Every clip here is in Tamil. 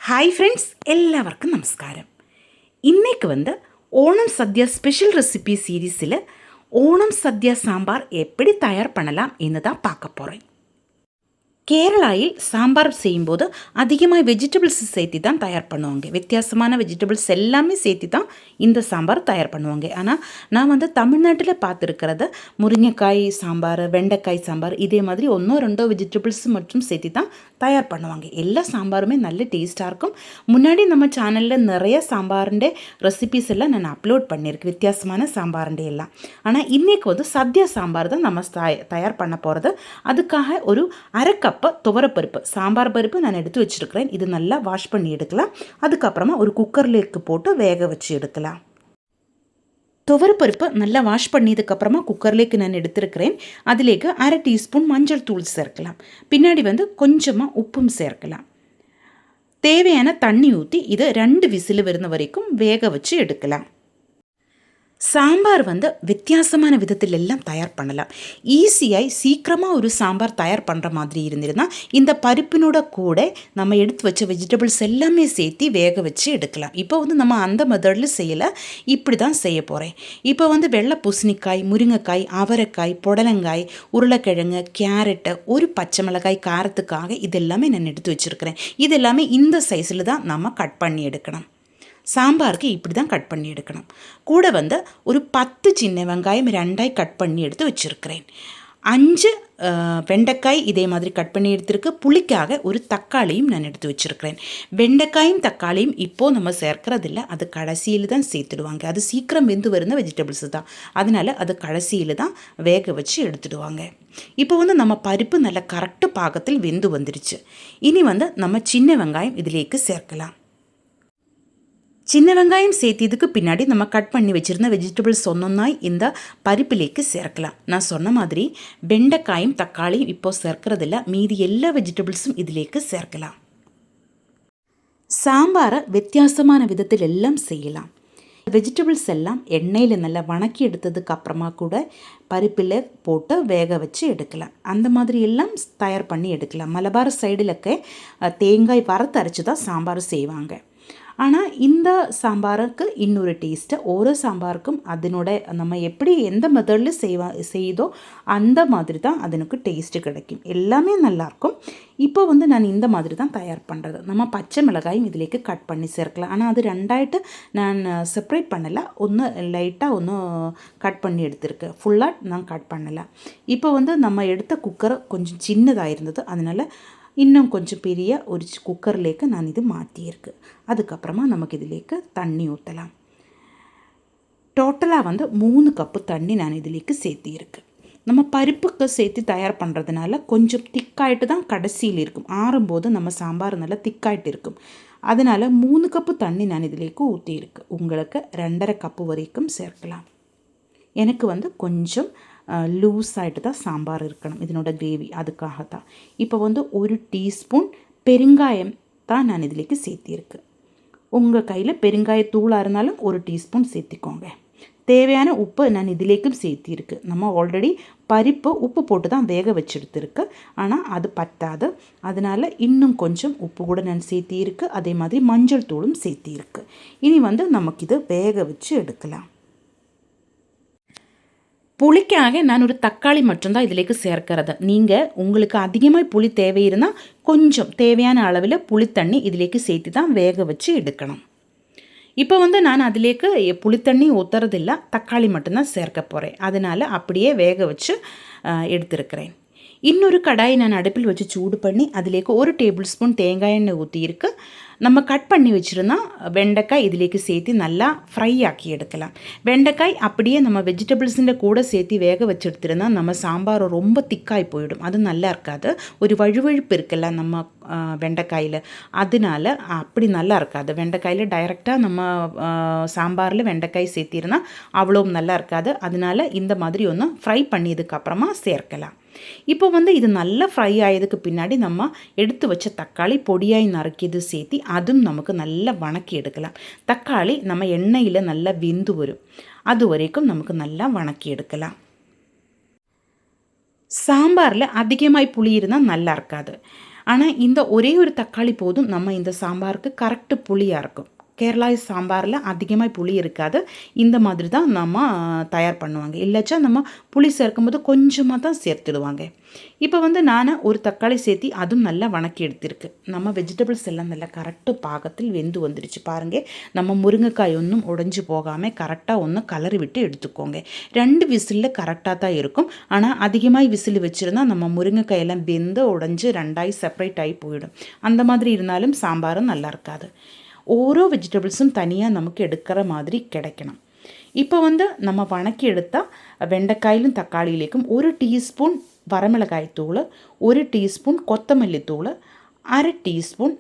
ஹாய் ஃப்ரெண்ட்ஸ், எல்லாருக்கும் நமஸ்காரம். இன்றைக்கு ஓணம் சத்யா ஸ்பெஷல் ரெசிபி சீரீஸில் ஓணம் சத்யா சாம்பார் எப்படி தயார் பண்ணலாம் என்று தான் பார்க்க போகிறேன். கேரளாவில் சாம்பார் செய்யும்போது அதிகமாக வெஜிடபிள்ஸ் சேர்த்து தான் தயார் பண்ணுவாங்க. வித்தியாசமான வெஜிடபிள்ஸ் எல்லாமே சேர்த்து தான் இந்த சாம்பார் தயார் பண்ணுவாங்க. ஆனால் நான் தமிழ்நாட்டில் பார்த்துருக்கிறத முருங்கைக்காய் சாம்பார், வெண்டைக்காய் சாம்பார், இதே மாதிரி ஒன்றோ ரெண்டோ வெஜிடபிள்ஸ் மற்றும் சேர்த்து தான் தயார் பண்ணுவாங்க. எல்லா சாம்பாருமே நல்ல டேஸ்ட்டாக இருக்கும். முன்னாடி நம்ம சேனலில் நிறைய சாம்பாருடைய ரெசிபீஸ் எல்லாம் நான் அப்லோட் பண்ணியிருக்கேன், வித்தியாசமான சாம்பாருடைய எல்லாம். ஆனால் இன்றைக்கி சத்யா சாம்பார் தான் நம்ம தயார் பண்ண போகிறது. அதுக்காக ஒரு அரை கப் துவரப்பருப்பு, சாம்பார் பருப்பு நான் எடுத்து வச்சுருக்கிறேன். இது நல்லா வாஷ் பண்ணி எடுக்கலாம். அதுக்கப்புறமா ஒரு குக்கர்லேக்கு போட்டு வேக வச்சு எடுக்கலாம். துவரப்பருப்பு நல்லா வாஷ் பண்ணியதுக்கப்புறமா குக்கர்லேக்கு நான் எடுத்துருக்கிறேன். அதிலேக்கு அரை டீஸ்பூன் மஞ்சள் தூள் சேர்க்கலாம். பின்னாடி கொஞ்சமாக உப்பும் சேர்க்கலாம். தேவையான தண்ணி ஊற்றி இதை 2 விசில் வருന്ന வரைக்கும் வேக வச்சு எடுக்கலாம். சாம்பார் வித்தியாசமான விதத்தில் எல்லாம் தயார் பண்ணலாம். ஈஸியாய் சீக்கிரமாக ஒரு சாம்பார் தயார் பண்ணுற மாதிரி இருந்திருந்தால் இந்த பருப்பினோட கூட நம்ம எடுத்து வச்ச வெஜிடபிள்ஸ் எல்லாமே சேர்த்து வேக வச்சு எடுக்கலாம். இப்போ நம்ம அந்த மெத்தடில் செய்யலை, இப்படி தான் செய்ய போகிறேன். இப்போ வெள்ளை பூசணிக்காய், முருங்கைக்காய், அவரைக்காய், புடலங்காய், உருளைக்கிழங்கு, கேரட்டு, ஒரு பச்சை மிளகாய் காரத்துக்காக இதெல்லாமே நான் எடுத்து வச்சுருக்கிறேன். இதெல்லாமே இந்த சைஸில் தான் நம்ம கட் பண்ணி எடுக்கணும். சாம்பாருக்கு இப்படி தான் கட் பண்ணி எடுக்கணும். கூட ஒரு 10 சின்ன வெங்காயம் 2ஆய் கட் பண்ணி எடுத்து வச்சுருக்கிறேன். 5 வெண்டைக்காய் இதே மாதிரி கட் பண்ணி எடுத்துருக்கு. புளிக்காக ஒரு தக்காளியும் நான் எடுத்து வச்சுருக்கிறேன். வெண்டைக்காயும் தக்காளியும் இப்போது நம்ம சேர்க்கறதில்ல, அது கடைசியில் தான் சேர்த்துடுவாங்க. அது சீக்கிரம் வெந்து வருന്ന வெஜிடபிள்ஸ் தான், அதனால் அது கடைசியில் தான் வேக வச்சு எடுத்துடுவாங்க. இப்போ நம்ம பருப்பு நல்ல கரெக்டு பாகத்தில் வெந்து வந்துருச்சு. இனி நம்ம சின்ன வெங்காயம் இதிலேக்கு சேர்க்கலாம். சின்ன வெங்காயம் சேர்த்ததுக்கு பின்னாடி நம்ம கட் பண்ணி வச்சுருந்த வெஜிடபிள்ஸ் ஒன்றொன்னாய் இந்த பருப்பிலேக்கு சேர்க்கலாம். நான் சொன்ன மாதிரி வெண்டைக்காயும் தக்காளியும் இப்போது சேர்க்கறதில்ல, மீதி எல்லா வெஜிடபிள்ஸும் இதிலேக்கு சேர்க்கலாம். சாம்பாரை வித்தியாசமான விதத்தில் எல்லாம் செய்யலாம். வெஜிடபிள்ஸ் எல்லாம் எண்ணெயில் நல்லா வணக்கி எடுத்ததுக்கு அப்புறமா கூட பருப்பில் போட்டு வேக வச்சு எடுக்கலாம். அந்த மாதிரி எல்லாம் தயார் பண்ணி எடுக்கலாம். மலபார் சைடிலக்க தேங்காய் வறுத்து அரைச்சி தான் சாம்பார் செய்வாங்க. ஆனால் இந்த சாம்பாருக்கு இன்னொரு டேஸ்ட்டு. ஒரு சாம்பாருக்கும் அதனோட நம்ம எப்படி எந்த மெத்தடில் செய்தோ அந்த மாதிரி தான் அதனுக்கு டேஸ்ட்டு கிடைக்கும். எல்லாமே நல்லாயிருக்கும். இப்போ நான் இந்த மாதிரி தான் தயார் பண்ணுறது. நம்ம பச்சை மிளகாயும் இதிலேக்கு கட் பண்ணி சேர்க்கலாம். ஆனால் அது 2ஆயிட்டு நான் செப்ரேட் பண்ணலை, ஒன்று லைட்டாக ஒன்று கட் பண்ணி எடுத்துருக்கு, ஃபுல்லாக நான் கட் பண்ணலை. இப்போ நம்ம எடுத்த குக்கர் கொஞ்சம் சின்னதாக இருந்தது, அதனால் இன்னும் கொஞ்சம் பெரிய ஒரு குக்கர்லேக்கு நான் இது மாற்றியிருக்கு. அதுக்கப்புறமா நமக்கு இதிலேக்கு தண்ணி ஊற்றலாம். டோட்டலாக 3 கப்பு தண்ணி நான் இதிலேக்கு சேர்த்தியிருக்கு. நம்ம பருப்புக்கு சேர்த்து தயார் பண்ணுறதுனால கொஞ்சம் திக்காயிட்டு தான் கடைசியில் இருக்கும். ஆறும்போது நம்ம சாம்பார் நல்லா திக்காயிட்டு இருக்கும். அதனால் 3 கப்பு தண்ணி நான் இதிலேக்கு ஊற்றியிருக்கு. உங்களுக்கு 2.5 கப்பு வரைக்கும் சேர்க்கலாம். எனக்கு கொஞ்சம் லூஸ் ஆகிட்டு தான் சாம்பார் இருக்கணும், இதனோட கிரேவி, அதுக்காக தான். இப்போ 1 டீஸ்பூன் பெருங்காயம் தான் நான் இதிலேக்கு சேர்த்திருக்கு. உங்கள் கையில் பெருங்காயத்தூளாக இருந்தாலும் 1 டீஸ்பூன் சேர்த்திக்கோங்க. தேவையான உப்பு நான் இதிலேக்கும் சேர்த்திருக்கு. நம்ம ஆல்ரெடி பருப்பு உப்பு போட்டு தான் வேக வச்செடுத்துருக்கு, ஆனால் அது பத்தாது. அதனால் இன்னும் கொஞ்சம் உப்பு கூட நான் சேர்த்திருக்கு. அதே மாதிரி மஞ்சள் தூளும் சேர்த்திருக்கு. இனி நமக்கு இது வேக வச்சு எடுக்கலாம். புளிக்காக நான் ஒரு தக்காளி மட்டும்தான் இதிலேக்கு சேர்க்கிறது. நீங்கள் உங்களுக்கு அதிகமாக புளி தேவை இருந்தால் கொஞ்சம் தேவையான அளவில் புளித்தண்ணி இதிலேக்கு சேர்த்து தான் வேக வச்சு எடுக்கணும். இப்போ நான் அதிலேக்கு புளித்தண்ணி ஊற்றுறதில்ல, தக்காளி மட்டும்தான் சேர்க்க போகிறேன். அதனால் அப்படியே வேக வச்சு எடுத்துருக்கிறேன். இன்னொரு கடாயை நான் அடுப்பில் வச்சு சூடு பண்ணி அதிலேக்கு 1 டேபிள் ஸ்பூன் தேங்காய் எண்ணெய் ஊற்றியிருக்கு. நம்ம கட் பண்ணி வச்சுருந்தா வெண்டைக்காய் இதிலேக்கு சேர்த்து நல்லா ஃப்ரை ஆக்கி எடுக்கலாம். வெண்டைக்காய் அப்படியே நம்ம வெஜிடபிள்ஸிൻ്റെ கூட சேர்த்து வேக வச்சு எடுத்துருந்தா நம்ம சாம்பார் ரொம்ப திக்காய் போயிடும், அது நல்லா இருக்காது. ஒரு வழுவழுப்பு இருக்குல்ல நம்ம வெண்டைக்காயில், அதனால அப்படி நல்லா இருக்காது. வெண்டைக்காயில் டைரெக்டாக நம்ம சாம்பாரில் வெண்டைக்காய் சேர்த்திருந்தா அவ்வளோ நல்லா இருக்காது. அதனால இந்த மாதிரி ஒன்று ஃப்ரை பண்ணியதுக்கப்புறமா சேர்க்கலாம். இப்போ இது நல்லா ஃப்ரை ஆயதுக்கு பின்னாடி நம்ம எடுத்து வச்ச தக்காளி பொடியாய் நறுக்கியது சேர்த்து அதுவும் நமக்கு நல்லா வணக்கி எடுக்கலாம். தக்காளி நம்ம எண்ணெயில் நல்லா வெந்து வரும், அது வரைக்கும் நமக்கு நல்லா வணக்கி எடுக்கலாம். சாம்பாரில் அதிகமாக புளி இருந்தால் நல்லா இருக்காது. ஆனால் இந்த ஒரே ஒரு தக்காளி போதும் நம்ம இந்த சாம்பாருக்கு கரெக்டு புளியாக இருக்கும். கேரளா சாம்பாரில் அதிகமாக புளி இருக்காது. இந்த மாதிரி தான் நம்ம தயார் பண்ணுவாங்க. இல்லைச்சா நம்ம புளி சேர்க்கும்போது கொஞ்சமாக தான் சேர்த்துடுவாங்க. இப்போ வந்து நான் ஒரு தக்காளி சேர்த்தி அதுவும் நல்லா வணக்கி எடுத்திருக்கு. நம்ம வெஜிடபிள்ஸ் எல்லாம் நல்லா கரெக்டு பாகத்தில் வெந்து வந்துடுச்சு பாருங்கள். நம்ம முருங்கைக்காய் ஒன்றும் உடைஞ்சு போகாமல் கரெக்டாக ஒன்று கலரி விட்டு எடுத்துக்கோங்க. 2 விசிலில் கரெக்டாக தான் இருக்கும். ஆனால் அதிகமாக விசில் வச்சுருந்தா நம்ம முருங்கைக்காய் எல்லாம் வெந்து உடைஞ்சு 2ஆகி செப்பரேட் ஆகி போயிடும். அந்த மாதிரி இருந்தாலும் சாம்பாரும் நல்லா இருக்காது. ஓரோ வெஜிடபிள்ஸும் தனியாக நமக்கு எடுக்கிற மாதிரி கிடைக்கணும். இப்போ வந்து நம்ம வணக்கி எடுத்தால் வெண்டைக்காயிலும் தக்காளியிலேக்கும் 1 டீஸ்பூன் வரமிளகாய் தூள், 1 டீஸ்பூன் கொத்தமல்லி தூள், 1/2 டீஸ்பூன்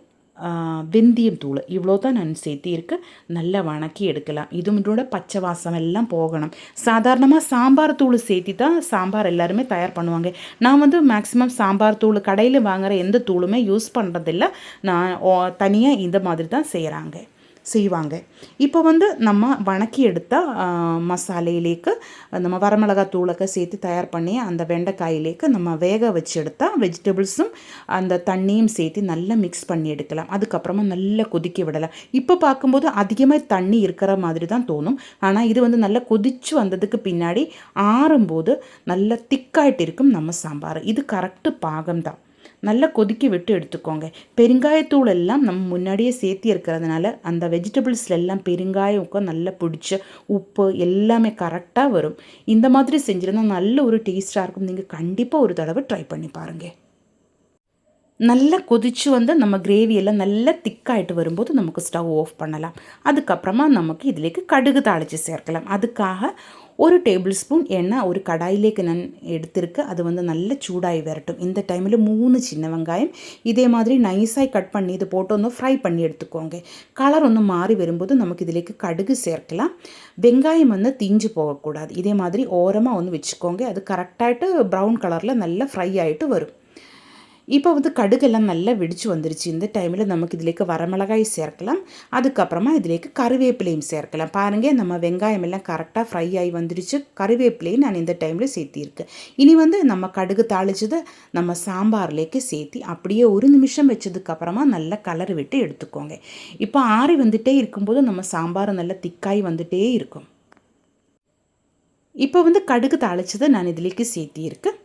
வெந்தயம் தூள், இவ்வளோ தான் நான் சேர்த்திருக்கு. நல்லா வணக்கி எடுக்கலாம். இதோட பச்சை வாசம் எல்லாம் போகணும். சாதாரணமாக சாம்பார் தூள் சேர்த்தி தான் சாம்பார் எல்லாருமே தயார் பண்ணுவாங்க. நான் வந்து மேக்ஸிமம் சாம்பார் தூள் கடையில் வாங்குகிற எந்த தூளுமே யூஸ் பண்ணுறதில்ல. நான் தனியாக இந்த மாதிரி தான் செய்வாங்க. இப்போ வந்து நம்ம வணக்கி எடுத்த மசாலையிலேக்கு நம்ம வரமிளகாய் தூளை சேர்த்து தயார் பண்ணி அந்த வெண்டைக்காயிலேக்கு நம்ம வேக வச்சு எடுத்தால் வெஜிடபிள்ஸும் அந்த தண்ணியும் சேர்த்து நல்லா மிக்ஸ் பண்ணி எடுக்கலாம். அதுக்கப்புறமா நல்லா கொதிக்க விடலாம். இப்போ பார்க்கும்போது அதிகமாக தண்ணி இருக்கிற மாதிரி தான் தோணும். ஆனால் இது வந்து நல்லா கொதிச்சு வந்ததுக்கு பின்னாடி ஆறும்போது நல்லா திக்காயிட்டு இருக்கும் நம்ம சாம்பார். இது கரெக்டு பாகம்தான். நல்லா கொதிக்க விட்டு எடுத்துக்கோங்க. பெருங்காயத்தூள் எல்லாம் நம்ம முன்னாடியே சேர்த்தி இருக்கிறதுனால அந்த வெஜிடபிள்ஸில் எல்லாம் பெருங்காயம் நல்லா பிடிச்ச உப்பு எல்லாமே கரெக்டாக வரும். இந்த மாதிரி செஞ்சிருந்தால் நல்ல ஒரு டேஸ்ட்டாக இருக்கும். நீங்கள் கண்டிப்பாக ஒரு தடவை ட்ரை பண்ணி பாருங்கள். நல்லா கொதிச்சு வந்து நம்ம கிரேவியெல்லாம் நல்லா திக்காயிட்டு வரும்போது நமக்கு ஸ்டவ் ஆஃப் பண்ணலாம். அதுக்கப்புறமா நமக்கு இதிலேக்கு கடுகு தாளித்து சேர்க்கலாம். அதுக்காக 1 டேபிள் ஸ்பூன் எண்ணெய் ஒரு கடாயிலேக்கு நான் எடுத்திருக்கு. அது வந்து நல்லா சூடாகி வரட்டும். இந்த டைமில் 3 சின்ன வெங்காயம் இதே மாதிரி நைஸாக கட் பண்ணி இது போட்டு வந்து ஃப்ரை பண்ணி எடுத்துக்கோங்க. கலர் ஒன்று மாறி வரும்போது நமக்கு இதிலேக்கு கடுகு சேர்க்கலாம். வெங்காயம் வந்து தீஞ்சு போகக்கூடாது. இதே மாதிரி ஓரமாக வந்து வச்சுக்கோங்க. அது கரெக்டாகிட்டு ப்ரௌன் கலரில் நல்லா ஃப்ரை ஆகிட்டு வரும். இப்போ வந்து கடுகெல்லாம் நல்லா வெடிச்சு வந்துருச்சு. இந்த டைமில் நமக்கு இதிலேக்கு வரமிளகாய் சேர்க்கலாம். அதுக்கப்புறமா இதிலேக்கு கருவேப்பிலையும் சேர்க்கலாம். பாருங்கள், நம்ம வெங்காயம் எல்லாம் கரெக்டாக ஃப்ரை ஆகி வந்துடுச்சு. கருவேப்பிலையும் நான் இந்த டைமில் சேர்த்திருக்கேன். இனி வந்து நம்ம கடுகு தாளிச்சதை நம்ம சாம்பார்லேக்கு சேர்த்தி அப்படியே 1 நிமிஷம் வச்சதுக்கப்புறமா நல்லா கலர் விட்டு எடுத்துக்கோங்க. இப்போ ஆறி வந்துகிட்டே இருக்கும்போது நம்ம சாம்பார் நல்லா திக்காய் வந்துகிட்டே இருக்கும். இப்போ வந்து கடுகு தாளிச்சதை நான் இதிலேக்கு சேர்த்திருக்கேன்.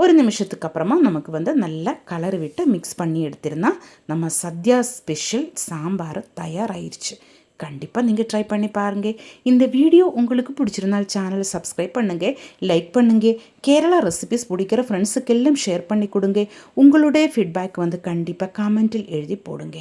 1 நிமிஷத்துக்கு அப்புறமா நமக்கு வந்து நல்லா கலர் விட்டு மிக்ஸ் பண்ணி எடுத்திருந்தா நம்ம சத்யா ஸ்பெஷல் சாம்பார் தயாராகிடுச்சு. கண்டிப்பாக நீங்கள் ட்ரை பண்ணி பாருங்கள். இந்த வீடியோ உங்களுக்கு பிடிச்சிருந்தால் சேனலை சப்ஸ்கிரைப் பண்ணுங்கள், லைக் பண்ணுங்கள். கேரளா ரெசிபிஸ் பிடிக்கிற ஃப்ரெண்ட்ஸுக்கெல்லாம் ஷேர் பண்ணி கொடுங்க. உங்களுடைய ஃபீட்பேக் வந்து கண்டிப்பாக கமெண்ட்டில் எழுதி போடுங்க.